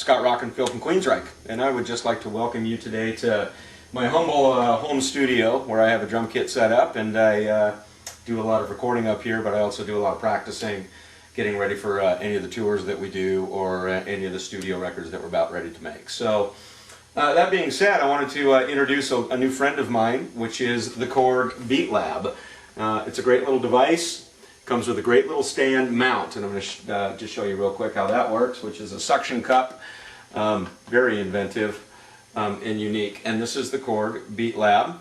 Scott Rockenfield from Queensryche, and I would just like to welcome you today to my humble home studio where I have a drum kit set up, and I do a lot of recording up here, but I also do a lot of practicing, getting ready for any of the tours that we do or any of the studio records that we're about ready to make. So that being said, I wanted to introduce a new friend of mine, which is the Korg BeatLab. It's a great little device. Comes with a great little stand mount, and I'm going to just show you real quick how that works, which is a suction cup. Very inventive and unique. And this is the Korg BeatLab,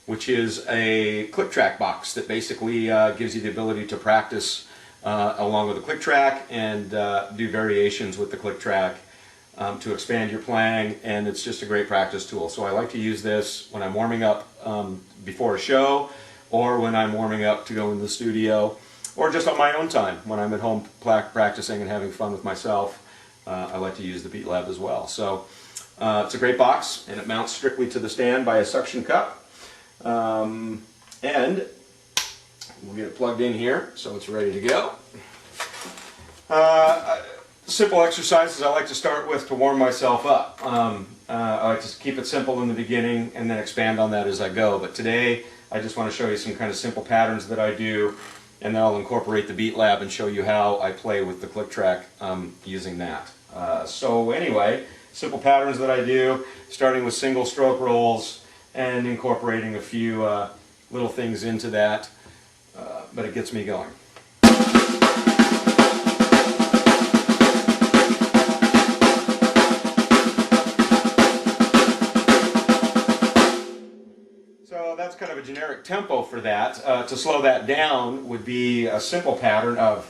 which is a click track box that basically gives you the ability to practice along with the click track and do variations with the click track to expand your playing, and it's just a great practice tool. So I like to use this when I'm warming up before a show, or when I'm warming up to go in the studio, or just on my own time when I'm at home practicing and having fun with myself. I like to use the BeatLab as well. So it's a great box, and it mounts strictly to the stand by a suction cup. And we'll get it plugged in here so it's ready to go. Simple exercises I like to start with to warm myself up. I like to keep it simple in the beginning and then expand on that as I go. But today I just want to show you some kind of simple patterns that I do, and then I'll incorporate the BeatLab and show you how I play with the click track using that. So anyway, simple patterns that I do, starting with single stroke rolls and incorporating a few little things into that, but it gets me going. So that's kind of a generic tempo for that. To slow that down would be a simple pattern of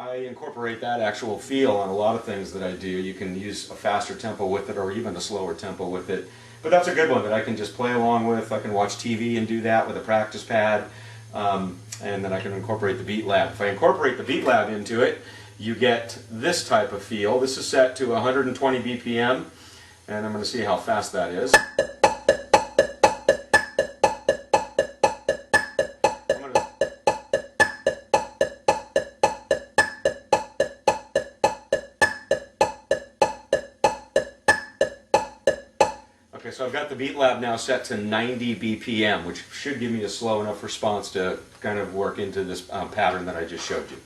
I incorporate that actual feel on a lot of things that I do. You can use a faster tempo with it or even a slower tempo with it. But that's a good one that I can just play along with. I can watch TV and do that with a practice pad. And then I can incorporate the BeatLab. If I incorporate the BeatLab into it, you get this type of feel. This is set to 120 BPM, and I'm going to see how fast that is. Okay, so I've got the BeatLab now set to 90 BPM, which should give me a slow enough response to kind of work into this pattern that I just showed you.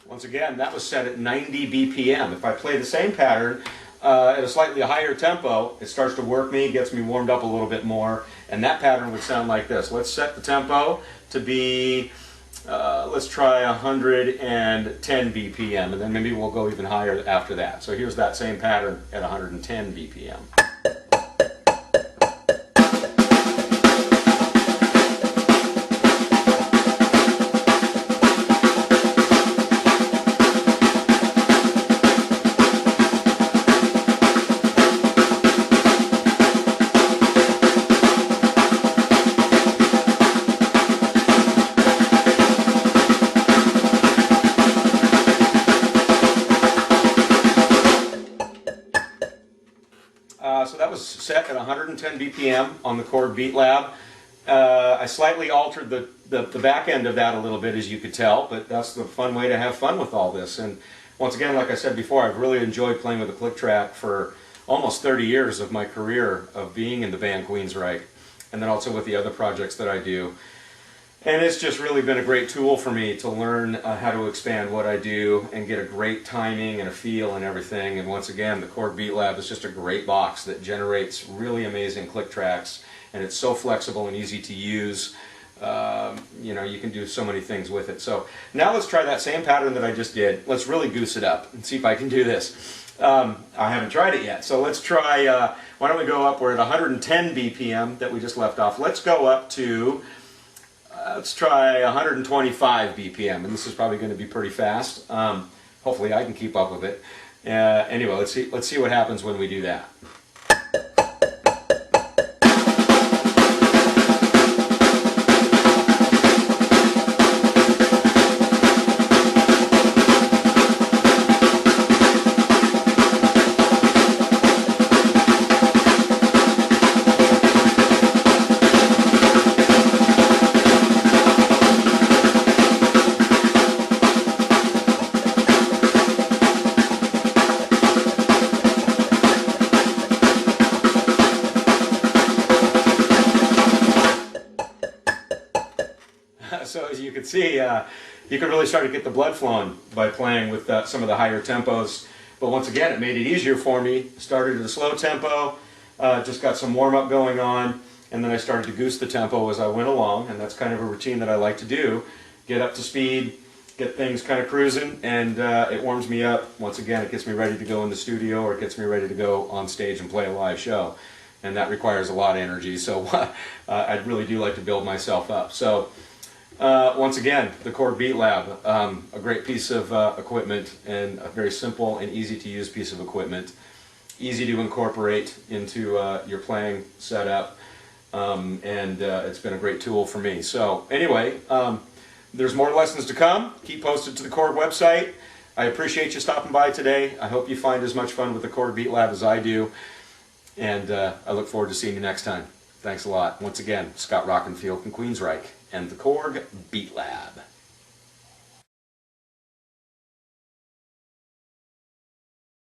Once again, that was set at 90 BPM. If I play the same pattern at a slightly higher tempo, it starts to work me, gets me warmed up a little bit more, and that pattern would sound like this. Let's set the tempo to be, let's try 110 BPM, and then maybe we'll go even higher after that. So here's that same pattern at 110 BPM. So that was set at 110 BPM on the Korg BeatLab. I slightly altered the back end of that a little bit, as you could tell, but that's the fun way to have fun with all this. And once again, like I said before, I've really enjoyed playing with the click track for almost 30 years of my career of being in the band Queensryche, and then also with the other projects that I do. And it's just really been a great tool for me to learn how to expand what I do and get a great timing and a feel and everything. And once again, the Korg BeatLab is just a great box that generates really amazing click tracks, and it's so flexible and easy to use. You know, you can do so many things with it. So now let's try that same pattern that I just did. Let's really goose it up and see if I can do this. I haven't tried it yet, so let's try, why don't we go up, we're at 110 BPM that we just left off. Let's go up to, let's try 125 BPM, and this is probably going to be pretty fast. Hopefully I can keep up with it. Anyway, let's see what happens when we do that. So as you can see, you can really start to get the blood flowing by playing with some of the higher tempos. But once again, it made it easier for me. Started at a slow tempo, just got some warm-up going on, and then I started to goose the tempo as I went along, and that's kind of a routine that I like to do. Get up to speed, get things kind of cruising, and it warms me up. Once again, it gets me ready to go in the studio, or it gets me ready to go on stage and play a live show. And that requires a lot of energy, so I really do like to build myself up. So once again, the Korg BeatLab, a great piece of equipment, and a very simple and easy to use piece of equipment. Easy to incorporate into your playing setup, and it's been a great tool for me. So anyway, there's more lessons to come. Keep posted to the Korg website. I appreciate you stopping by today. I hope you find as much fun with the Korg BeatLab as I do, and I look forward to seeing you next time. Thanks a lot. Once again, Scott Rockenfield from Queensryche and the Korg BeatLab.